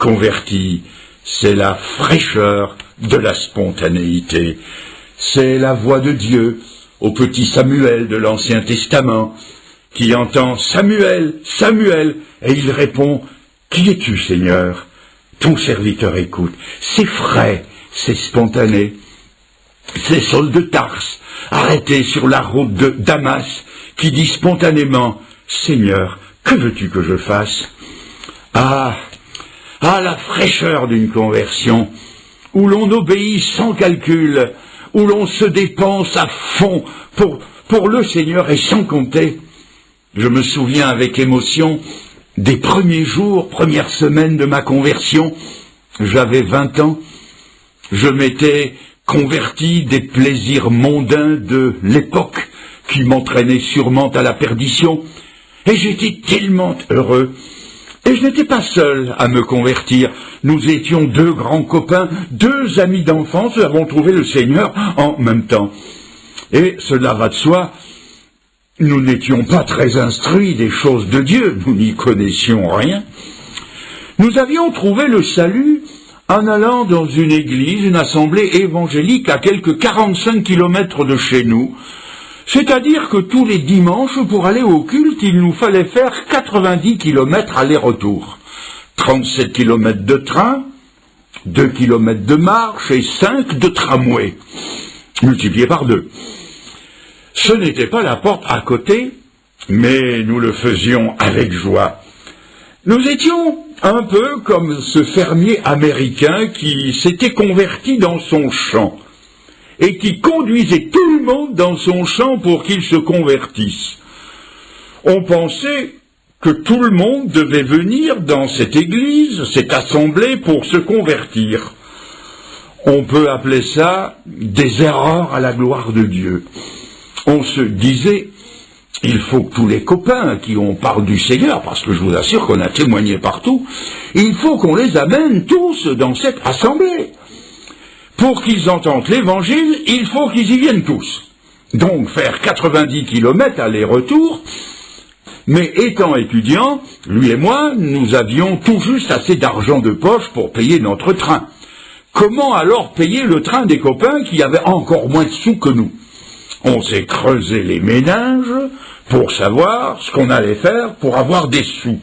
converti, c'est la fraîcheur de la spontanéité. C'est la voix de Dieu au petit Samuel de l'Ancien Testament, qui entend « Samuel, Samuel !» et il répond « Qui es-tu, Seigneur ?» Ton serviteur écoute. C'est frais, c'est spontané. C'est Saul de Tarse, arrêté sur la route de Damas, qui dit spontanément « Seigneur, que veux-tu que je fasse ?» Ah, la fraîcheur d'une conversion, où l'on obéit sans calcul, où l'on se dépense à fond pour le Seigneur et sans compter. Je me souviens avec émotion des premiers jours, premières semaines de ma conversion. J'avais 20 ans. Je m'étais converti des plaisirs mondains de l'époque qui m'entraînaient sûrement à la perdition. Et j'étais tellement heureux. Et je n'étais pas seul à me convertir. Nous étions 2 grands copains, 2 amis d'enfance, nous avons trouvé le Seigneur en même temps. Et cela va de soi, nous n'étions pas très instruits des choses de Dieu, nous n'y connaissions rien. Nous avions trouvé le salut en allant dans une église, une assemblée évangélique à quelques 45 kilomètres de chez nous. C'est-à-dire que tous les dimanches, pour aller au culte, il nous fallait faire 90 kilomètres aller-retour. 37 kilomètres de train, 2 kilomètres de marche et 5 de tramway, multipliés par 2. Ce n'était pas la porte à côté, mais nous le faisions avec joie. Nous étions un peu comme ce fermier américain qui s'était converti dans son champ et qui conduisait tout le monde dans son champ pour qu'il se convertisse. On pensait que tout le monde devait venir dans cette église, cette assemblée, pour se convertir. On peut appeler ça des erreurs à la gloire de Dieu. On se disait, il faut que tous les copains à qui on parle du Seigneur, parce que je vous assure qu'on a témoigné partout, il faut qu'on les amène tous dans cette assemblée. Pour qu'ils entendent l'évangile, il faut qu'ils y viennent tous. Donc faire 90 kilomètres aller-retour, mais étant étudiants, lui et moi, nous avions tout juste assez d'argent de poche pour payer notre train. Comment alors payer le train des copains qui avaient encore moins de sous que nous? On s'est creusé les méninges pour savoir ce qu'on allait faire pour avoir des sous.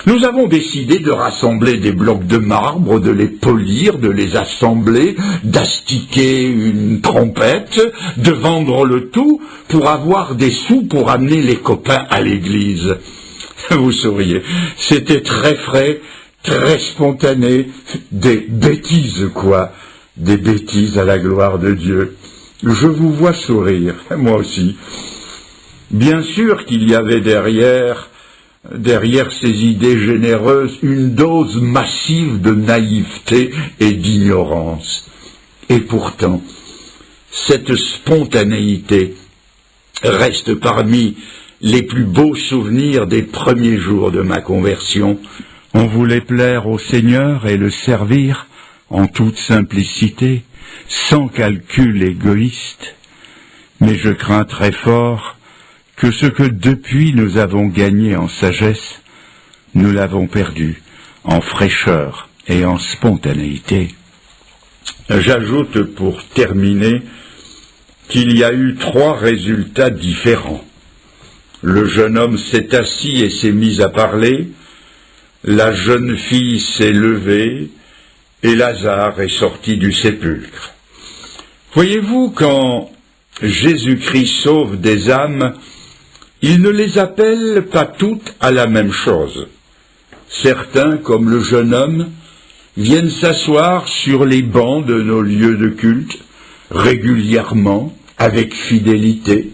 Nous avons décidé de rassembler des blocs de marbre, de les polir, de les assembler, d'astiquer une trompette, de vendre le tout pour avoir des sous pour amener les copains à l'église. Vous souriez, c'était très frais, très spontané, des bêtises quoi, des bêtises à la gloire de Dieu. Je vous vois sourire, moi aussi. Bien sûr qu'il y avait derrière ces idées généreuses, une dose massive de naïveté et d'ignorance. Et pourtant, cette spontanéité reste parmi les plus beaux souvenirs des premiers jours de ma conversion. On voulait plaire au Seigneur et le servir en toute simplicité, sans calcul égoïste. Mais je crains très fort que ce que depuis nous avons gagné en sagesse, nous l'avons perdu en fraîcheur et en spontanéité. J'ajoute pour terminer qu'il y a eu 3 résultats différents. Le jeune homme s'est assis et s'est mis à parler, la jeune fille s'est levée et Lazare est sorti du sépulcre. Voyez-vous, quand Jésus-Christ sauve des âmes, il ne les appelle pas toutes à la même chose. Certains, comme le jeune homme, viennent s'asseoir sur les bancs de nos lieux de culte, régulièrement, avec fidélité.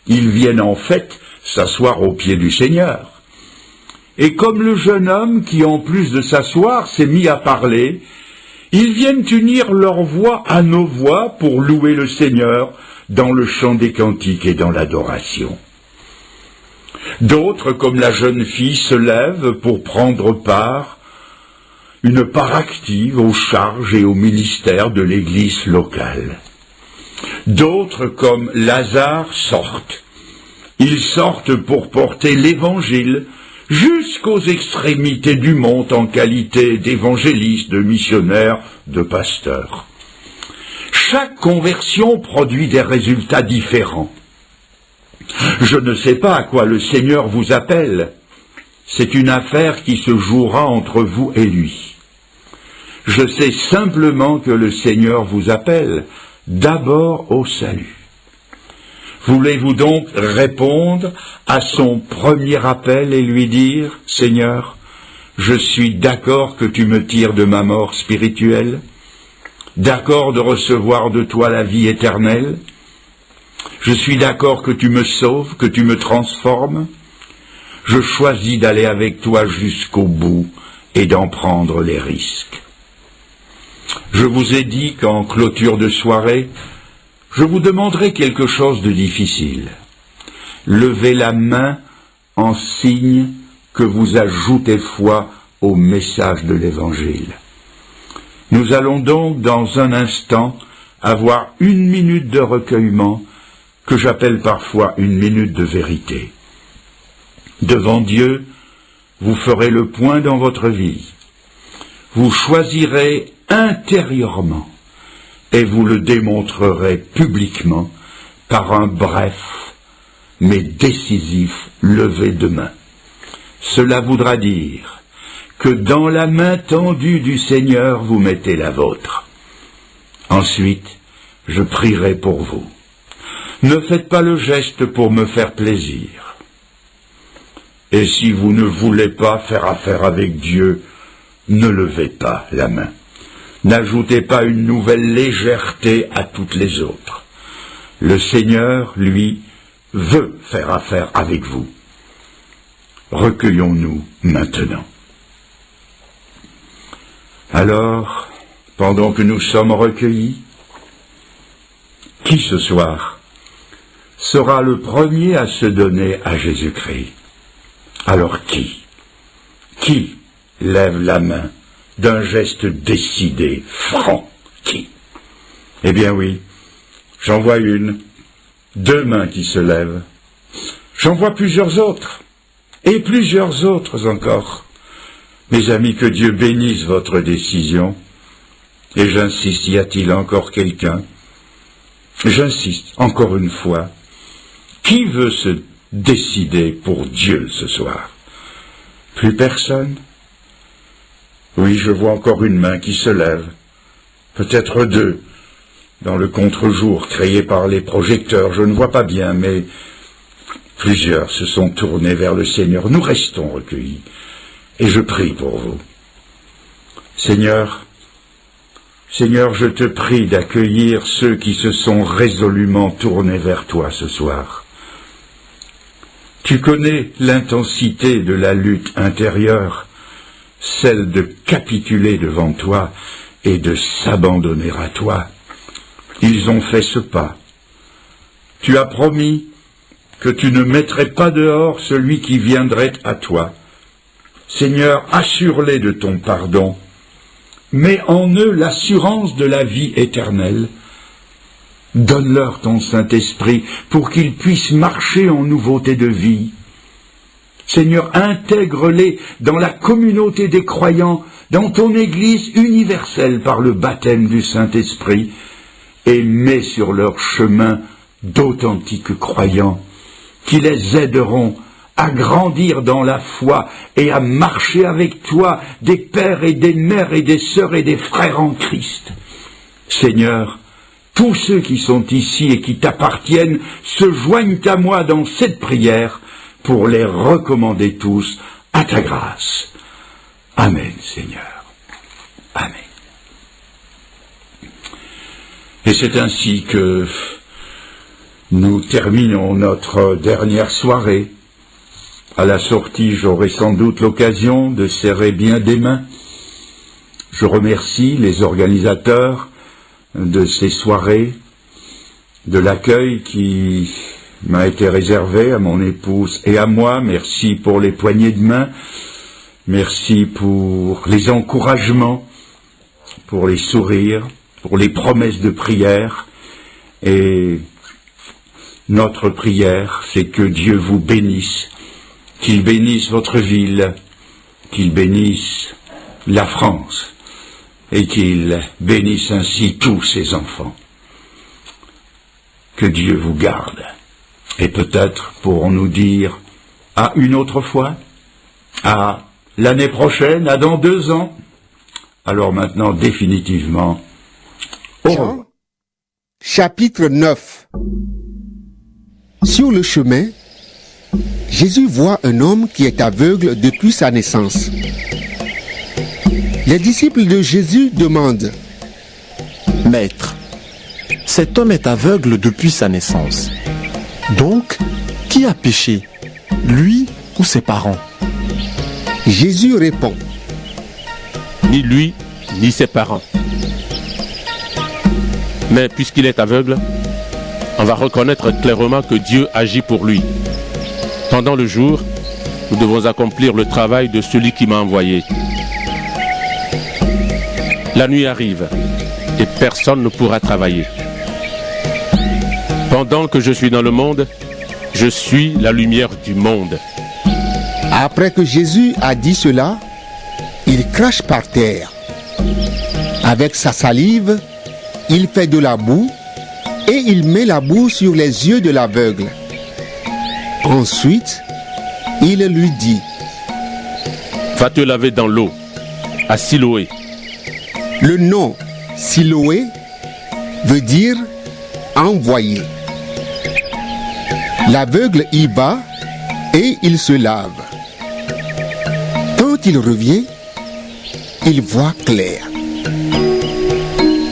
Ils viennent en fait s'asseoir aux pieds du Seigneur. Et comme le jeune homme qui, en plus de s'asseoir, s'est mis à parler, ils viennent unir leur voix à nos voix pour louer le Seigneur dans le chant des cantiques et dans l'adoration. D'autres, comme la jeune fille, se lèvent pour prendre une part active aux charges et au ministère de l'Église locale. D'autres, comme Lazare, sortent. Ils sortent pour porter l'Évangile jusqu'aux extrémités du monde en qualité d'évangéliste, de missionnaire, de pasteur. Chaque conversion produit des résultats différents. Je ne sais pas à quoi le Seigneur vous appelle. C'est une affaire qui se jouera entre vous et lui. Je sais simplement que le Seigneur vous appelle d'abord au salut. Voulez-vous donc répondre à son premier appel et lui dire « Seigneur, je suis d'accord que tu me tires de ma mort spirituelle, d'accord de recevoir de toi la vie éternelle, je suis d'accord que tu me sauves, que tu me transformes, je choisis d'aller avec toi jusqu'au bout et d'en prendre les risques. » Je vous ai dit qu'en clôture de soirée, je vous demanderai quelque chose de difficile. Levez la main en signe que vous ajoutez foi au message de l'Évangile. Nous allons donc dans un instant avoir 1 minute de recueillement que j'appelle parfois 1 minute de vérité. Devant Dieu, vous ferez le point dans votre vie. Vous choisirez intérieurement et vous le démontrerez publiquement par un bref mais décisif lever de main. Cela voudra dire que dans la main tendue du Seigneur vous mettez la vôtre. Ensuite, je prierai pour vous. Ne faites pas le geste pour me faire plaisir. Et si vous ne voulez pas faire affaire avec Dieu, ne levez pas la main. N'ajoutez pas une nouvelle légèreté à toutes les autres. Le Seigneur, lui, veut faire affaire avec vous. Recueillons-nous maintenant. Alors, pendant que nous sommes recueillis, qui ce soir sera le premier à se donner à Jésus-Christ? Alors qui lève la main d'un geste décidé, franc? Qui? Eh bien oui, j'en vois 1, 2 mains qui se lèvent. J'en vois plusieurs autres, et plusieurs autres encore. Mes amis, que Dieu bénisse votre décision. Et j'insiste, y a-t-il encore quelqu'un? J'insiste, encore une fois. Qui veut se décider pour Dieu ce soir? Plus personne? Oui, je vois encore 1 main qui se lève. Peut-être 2, dans le contre-jour créé par les projecteurs. Je ne vois pas bien, mais plusieurs se sont tournés vers le Seigneur. Nous restons recueillis. Et je prie pour vous. Seigneur, je te prie d'accueillir ceux qui se sont résolument tournés vers toi ce soir. Tu connais l'intensité de la lutte intérieure, celle de capituler devant toi et de s'abandonner à toi. Ils ont fait ce pas. Tu as promis que tu ne mettrais pas dehors celui qui viendrait à toi. Seigneur, assure-les de ton pardon. Mets en eux l'assurance de la vie éternelle. Donne-leur ton Saint-Esprit pour qu'ils puissent marcher en nouveauté de vie. Seigneur, intègre-les dans la communauté des croyants, dans ton Église universelle par le baptême du Saint-Esprit, et mets sur leur chemin d'authentiques croyants qui les aideront à grandir dans la foi et à marcher avec toi, des pères et des mères et des sœurs et des frères en Christ. Seigneur, tous ceux qui sont ici et qui t'appartiennent se joignent à moi dans cette prière pour les recommander tous à ta grâce. Amen, Seigneur. Amen. Et c'est ainsi que nous terminons notre dernière soirée. À la sortie, j'aurai sans doute l'occasion de serrer bien des mains. Je remercie les organisateurs de ces soirées, de l'accueil qui m'a été réservé à mon épouse et à moi. Merci pour les poignées de main, merci pour les encouragements, pour les sourires, pour les promesses de prière. Et notre prière, c'est que Dieu vous bénisse qu'il bénisse votre ville, qu'il bénisse la France, et qu'il bénisse ainsi tous ses enfants. Que Dieu vous garde. Et peut-être pourrons-nous dire à une autre fois, à l'année prochaine, à dans 2 ans. Alors maintenant, définitivement, au revoir. Chapitre 9. Sur le chemin, Jésus voit un homme qui est aveugle depuis sa naissance. Les disciples de Jésus demandent: Maître, cet homme est aveugle depuis sa naissance. Donc, qui a péché, lui ou ses parents? Jésus répond: Ni lui, ni ses parents. Mais puisqu'il est aveugle, on va reconnaître clairement que Dieu agit pour lui. Pendant le jour, nous devons accomplir le travail de celui qui m'a envoyé. La nuit arrive et personne ne pourra travailler. Pendant que je suis dans le monde, je suis la lumière du monde. Après que Jésus a dit cela, il crache par terre. Avec sa salive, il fait de la boue et il met la boue sur les yeux de l'aveugle. Ensuite, il lui dit: Va te laver dans l'eau, à Siloé. Le nom Siloé veut dire envoyé. L'aveugle y va et il se lave. Quand il revient, il voit clair.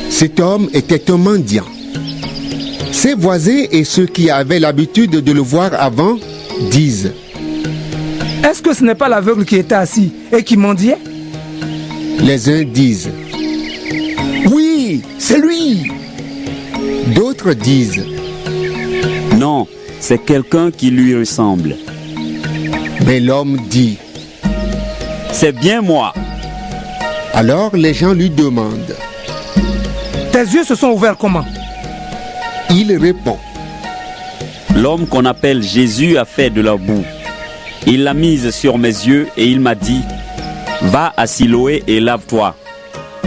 Cet homme était un mendiant. Ses voisins et ceux qui avaient l'habitude de le voir avant disent: Est-ce que ce n'est pas l'aveugle qui était assis et qui mendiait? Les uns disent: Oui, c'est lui. D'autres disent: Non, c'est quelqu'un qui lui ressemble. Mais l'homme dit: C'est bien moi. Alors les gens lui demandent: Tes yeux se sont ouverts comment? Il répond: L'homme qu'on appelle Jésus a fait de la boue. Il l'a mise sur mes yeux et il m'a dit: Va à Siloé et lave-toi.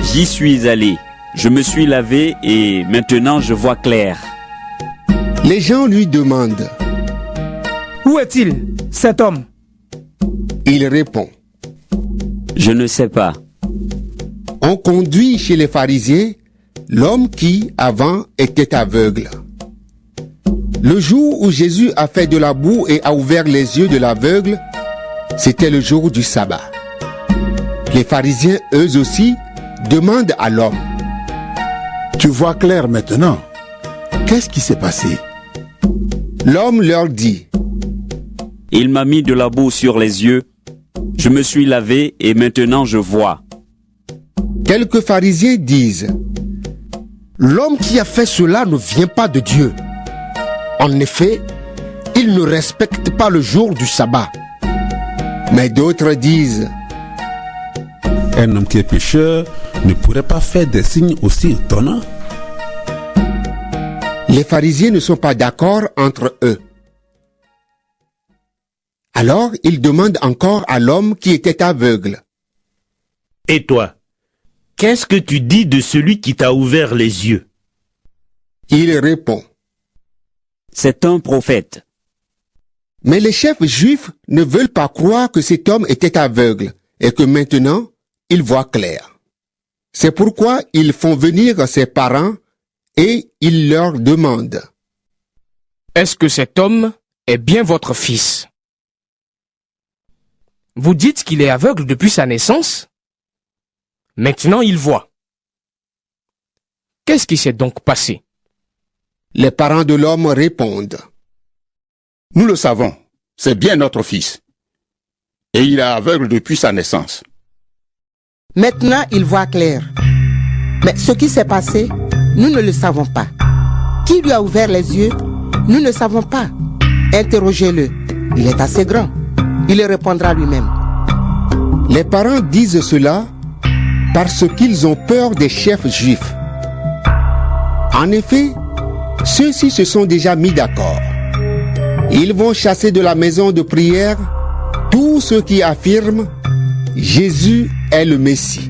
J'y suis allé. Je me suis lavé et maintenant je vois clair. Les gens lui demandent: Où est-il, cet homme? Il répond: Je ne sais pas. On conduit chez les pharisiens l'homme qui, avant, était aveugle. Le jour où Jésus a fait de la boue et a ouvert les yeux de l'aveugle, c'était le jour du sabbat. Les pharisiens, eux aussi, demandent à l'homme: Tu vois clair maintenant. Qu'est-ce qui s'est passé? L'homme leur dit: Il m'a mis de la boue sur les yeux. Je me suis lavé et maintenant je vois. Quelques pharisiens disent: L'homme qui a fait cela ne vient pas de Dieu. En effet, il ne respecte pas le jour du sabbat. Mais d'autres disent: Un homme qui est pécheur ne pourrait pas faire des signes aussi étonnants. Les pharisiens ne sont pas d'accord entre eux. Alors ils demandent encore à l'homme qui était aveugle: Et toi, qu'est-ce que tu dis de celui qui t'a ouvert les yeux? Il répond: C'est un prophète. Mais les chefs juifs ne veulent pas croire que cet homme était aveugle et que maintenant il voit clair. C'est pourquoi ils font venir ses parents et ils leur demandent: Est-ce que cet homme est bien votre fils? Vous dites qu'il est aveugle depuis sa naissance? Maintenant il voit. Qu'est-ce qui s'est donc passé? Les parents de l'homme répondent: Nous le savons, c'est bien notre fils. Et il est aveugle depuis sa naissance. Maintenant, il voit clair. Mais ce qui s'est passé, nous ne le savons pas. Qui lui a ouvert les yeux? Nous ne savons pas. Interrogez-le. Il est assez grand. Il répondra lui-même. Les parents disent cela parce qu'ils ont peur des chefs juifs. En effet, ceux-ci se sont déjà mis d'accord. Ils vont chasser de la maison de prière tous ceux qui affirment Jésus est le Messie.